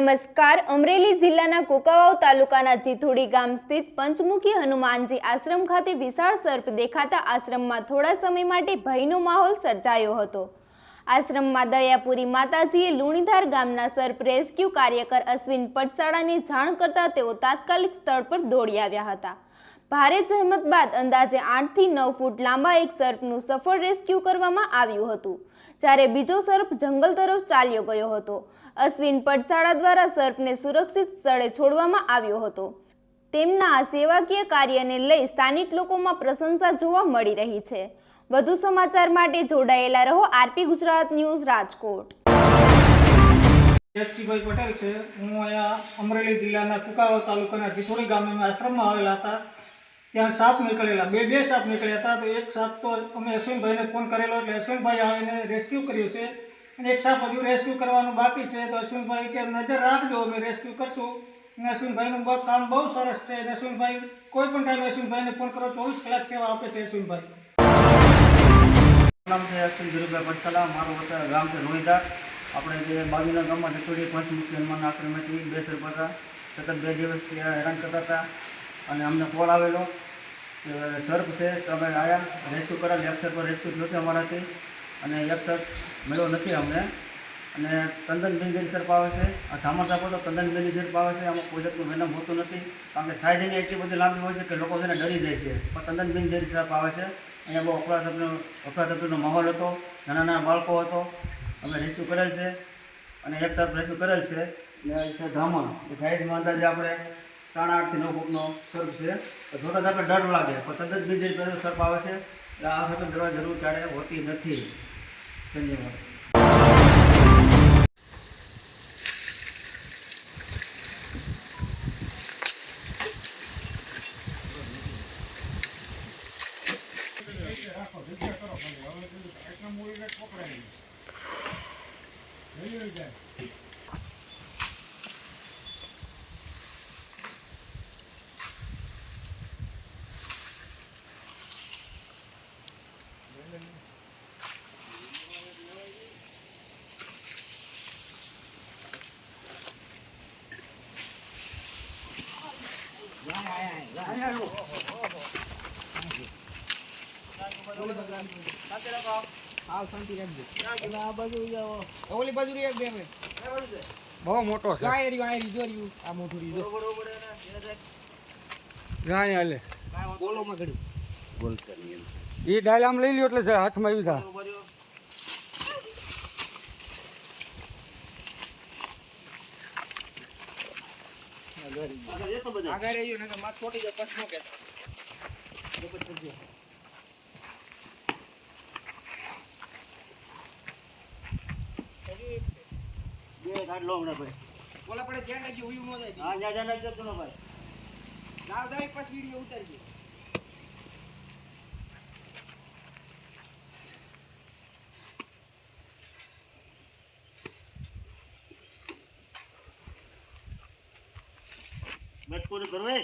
નમસ્કાર. અમરેલી જિલ્લાના કુંકાવાવ તાલુકાના જીથોડી ગામ સ્થિત પંચમુખી હનુમાનજી આશ્રમ ખાતે વિશાળ સર્પ દેખાતા આશ્રમમાં થોડા સમય માટે ભયનો માહોલ સર્જાયો હતો. આશ્રમમાં દયાપુરી માતાજીએ લુણીધાર ગામના સર્પ રેસ્ક્યુ કાર્યકર અશ્વિન પડસાળાને જાણ કરતા તેઓ તાત્કાલિક સ્થળ પર દોડી આવ્યા હતા. ભારે જહેમત બાદ અંદાજે 8 થી 9 ફૂટ લાંબા એક સર્પનું સફળ રેસ્ક્યુ કરવામાં આવ્યું હતું, જ્યારે બીજો સર્પ જંગલ તરફ ચાલ્યો ગયો હતો. અશ્વિન પડસાળા દ્વારા સર્પને સુરક્ષિત સ્થળે છોડવામાં આવ્યો હતો. તેમના આ સેવાકીય કાર્યને લઈ સ્થાનિક લોકોમાં પ્રશંસા જોવા મળી રહી છે. વધુ સમાચાર માટે જોડાયેલા રહો આરપી ગુજરાત ન્યૂઝ રાજકોટ. ભાઈ પટેલ છે. હું અહીંયા અમરેલી જિલ્લાના કુંકાવાવ તાલુકાના જીથોડી ગામમાં આશ્રમમાં આવેલા હતા. ત્યાં સાપ નીકળેલા, બે સાપ નીકળ્યા હતા. તો એક સાપ તો અમે અશ્વિનભાઈને ફોન કરેલો એટલે અશ્વિનભાઈ આવીને રેસ્ક્યુ કર્યું છે, અને એક સાપ હજુ રેસ્ક્યુ કરવાનું બાકી છે. તો અશ્વિનભાઈ કે નજર રાખજો, અમે રેસ્ક્યુ કરશું. અને અશ્વિનભાઈનું કામ બહુ સરસ છે. અને અશ્વિનભાઈ કોઈ પણ ટાઈમે અશ્વિનભાઈને ફોન કરો, 24 કલાક સેવા આપે છે અશ્વિનભાઈ. નામ છે અશ્વિન ધીરુભાઈ પડસાળા. મારું ગામ છે લુણીધાર. આપણે જે બાજુના ગામમાં જીથોડી પંચમુખી હનુમાન આશ્રમમાંથી 2 સર્પ હતા. સતત 2 દિવસથી હેરાન કરતા હતા, અને અમને કોલ આવેલો કે સર્પ છે, તો અમે આવ્યા, રેસ્ક્યુ કરેલ. એક સર્પ રેસ્ક્યુ થયો છે અમારાથી, અને એક સર્પ મળ્યો નથી અમને. અને તદ્દન બિનઝેરી સર્પ આવે છે. આ ધામણ સાપ હતો, તદ્દન બિનઝેરી સર્પ આવે છે. આમાં કોઈ જાતનું વેનમ હોતું નથી, કારણ કે સાઈઝ એની એટલી બધી લાંબી હોય છે કે લોકો તેને ડરી જાય છે. પણ તદ્દન બિનઝેરી સર્પ આવે છે. અહીંયા બહુ અફરાતફરીનો માહોલ હતો, નાના નાના બાળકો હતો. અમે રેસ્ક્યુ કરેલ છે, અને એક સર્પ રેસ્ક્યુ કરેલ છે. અને છે ધામણ, એ સાઈઝમાં અંદાજે આપણે 8.5 થી 9 ફૂટનો સર્પ છે. જોતાં આપણે ડર લાગે, પણ તદ્દન બિનઝેરી સર્પ આવે છે. આ સર્પ ડરવા જરૂર ક્યારે હોતી નથી. ધન્યવાદ. બહુ મોટો છે. એ ડાયલ આમ લઈ લ્યો એટલે હાથમાં આવી થાય. બોલા પડે ધ્યાન રાખજો, ઉયું ન જાય. હા, ધ્યાન રાખજો તો ભાઈ. લાવ જાય પછી વિડિયો ઉતારજો. મેટ પૂરું કરવે.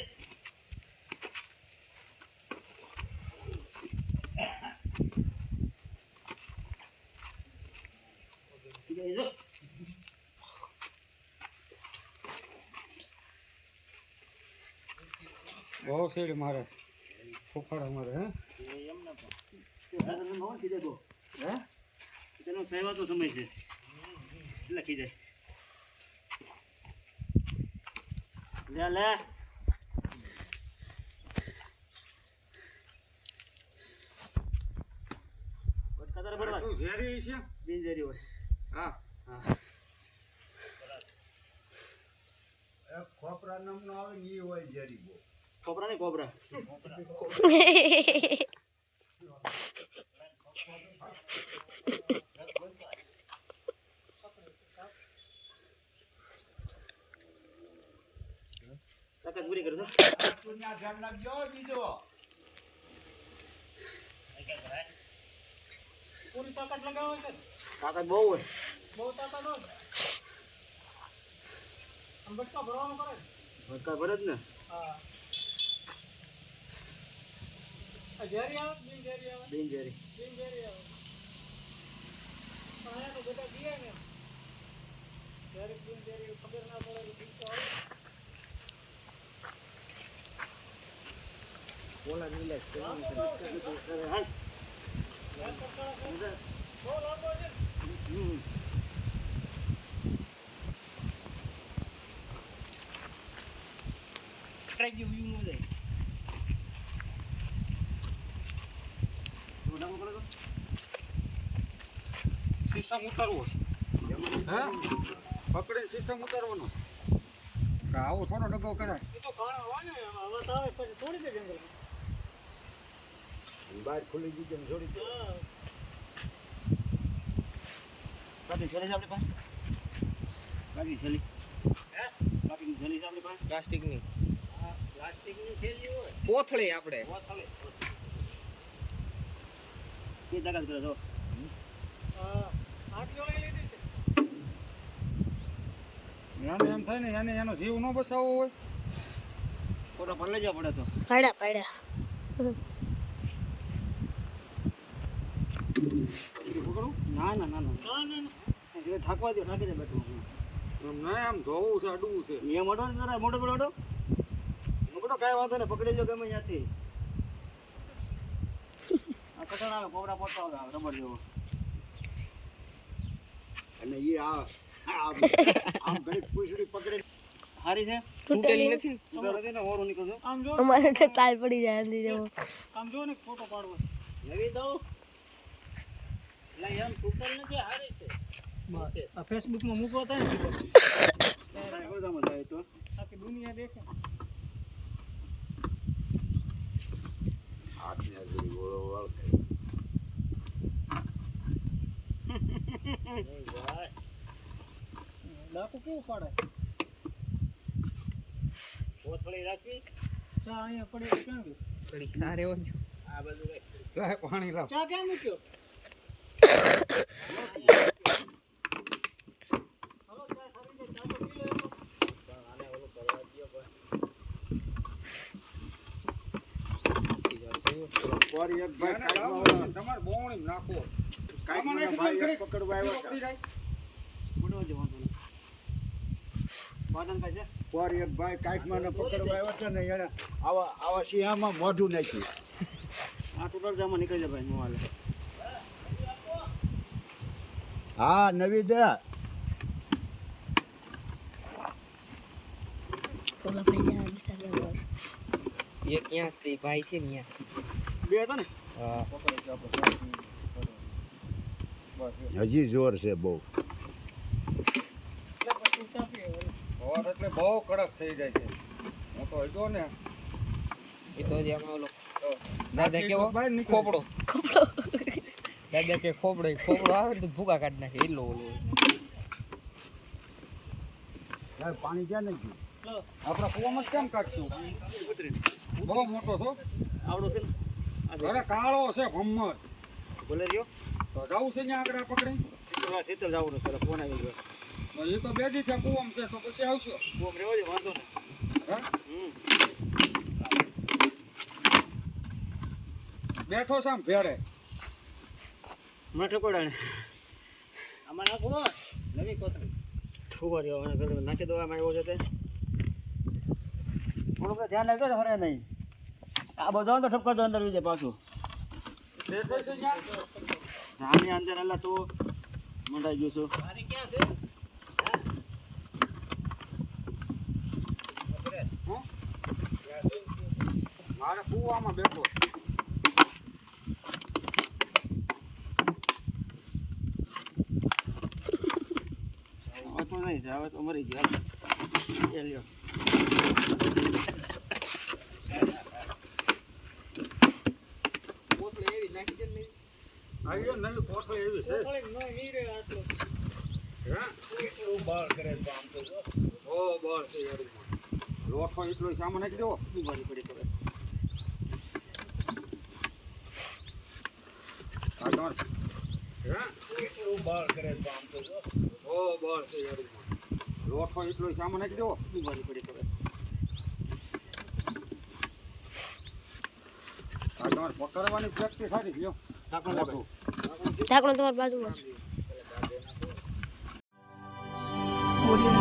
બહુ શેડ મારે ફોફાડા મારે. તેનો સહેવાતો સમય છે, લખી જાય. લે ઝેરી છે, બિનઝેરી હોય. હા હા, ખોપરા નામનો આવે ને એ હોય ઝેરી. બહુ કોબરા નહીં, કોબરા. તાકાત પૂરી કરો છો. ધ્યાન રાખજો. બીજો પૂરી તાકાત લગાવો છે. તાકાત બહુ હોય, બહુ તાકાત હોય. આમ બટકા ભરવાનું કરે. ભટકા ભરે જ ને. હા, ઝેરી આવે, બિનઝેરી આવે. બિનઝેરી બિનઝેરી આવે. પણ અહીંયા તો બધા દીએ ને. સીસમ ઉતારવો છે હે પકડીને સીસમ ઉતારવાનો કે આવો થોડો ડબ્બો કરાય એ તો ઘણા હોય ને હવે તો આવે પછી છોડી દે જંગલ બહાર ખુલ્લી જગ્યાએ છોડી દે. બાકી છેલ્લી છે આપણી પાસે બાકી છેલ્લી બાકી છેલ્લી છે આપણી પાસે પ્લાસ્ટિકની પ્લાસ્ટિકની થેલી હોય કોથળી આપણે કે તાકાત કરે જો આટલી ઓળી લીધી છે એને એમ થાય ને એને એનો જીવ ન બચાવવો હોય ફોટો પર લઈ જવા પડે તો પડ્યા પકડું ના ના ના ના ના ના ના એ ઠાકવા દો ઠાકી દે બેઠું એમ ના આમ ધોવું છે અડવું છે એ મોટો ને જરા મોટો મોટો મોટો કાંઈ વાંધો ને પકડી જો ગમે ત્યાંથી આ કટણ આવે કોબરા પોતો આવે રબર જેવો અને એ આમ ઘડીક પૂછડી પકડે હારી છે તૂટેલી નથી ને ઉતારો દે ને ઓરું નીકળજો આમ જો અમારે તો તાર પડી જાય અંદર જેવો આમ જો ને ફોટો પાડવો નવી દઉં એટલે એમ તૂટેલ નથી હારી છે આ ફેસબુકમાં મૂકવો થાય ને ગોદામાં થાય તો આખી દુનિયા દેખે હાથને હાજરી ગોળો વાળ ડાકુ કેવું પાડે કોથળી રાખવી ચા અહીંયા પડી ક્યાં ગયો થોડી સારે હોય આ બધું રાખ લાય પાણી લાવ ચા ક્યાં મૂક્યો પોરી એક ભાઈ એને લાવો કાઢવા તમારે બોવણી નાખો કાઢવાના ભાઈ એક પકડવા આવ્યા હતા. મોટો જ વાંધો નહીં પાટણ કાંઈ છે પોરી એક ભાઈ કાઢવાના પકડવા આવ્યા હતા ને એને આવા શિયામાં મોઢું નાખ્યું. આ ટોટલ જામાં નીકળી જાય ભાઈ મોવાલે હા નવી દે ઓલા ભાઈ જાય બિચારા બસ એ ક્યાં છે ભાઈ છે ને ત્યાં બે હતા ને હા હજી જોર છે બહુ. હોર એટલે બહુ કડક થઈ જાય છે હું તો હજો ને એ તો જે આમાં ઓલો દાદા કેવો બહાર નીકળે. ખોપડો દાદા કે ખોપડો આવે ને તો ભૂકા કાઢી નાખે એટલો ઓલો યાર પાણી ક્યાં નથી આપણા કુવામાં જ કેમ કાઢશું બહુ મોટો છો આવડો છે ને અરે કાળો છે ભમ્મર બોલે રહ્યો તો જવું છે ત્યાં આગળ પકડી શીતળ જવું પેલા ફોન આવી ગયો તો એ તો બેજી છે કુવામાં છે તો પછી આવશો ફોન રહેવો છે વાંધો ને હે બેઠો છે આમ ભેડે મને ઠકોડા ને આમાં નાખો નવી કોથળી ઉભા રહ્યો અને ઘરે નાખી દો આમાં આવ્યો છે તે થોડુંક ધ્યાન રાખજો હરે નહીં આ બધો તો ઠપકો દો અંદર વિજય પાછું બેઠો છે ત્યાં આની અંદર અલ્લા તો મંડાઈ ગયું છું મારે કુવામાં બેઠો હવે તો નહીં છે હવે તો મરી ગયો એ લ્યો કોથળી એવી નાખી દે ને આવ્યો નવી કોથળી એવી છે બળ કરે તો આમ તો જો. ઓ બળ છે યાર લોઠો એટલો સામાન નાખી દેવો ઉભારી પડી તો આ તમારે બળ કરે તો આમ તો જો. ઓ બળ છે યાર લોઠો એટલો સામાન નાખી દેવો ઉભારી પડી તો આ તમારે પકડવાની પ્રેક્ટિસ સારી લ્યો ઢાંકણ ઢાંકણું તમારી બાજુમાં છે Audio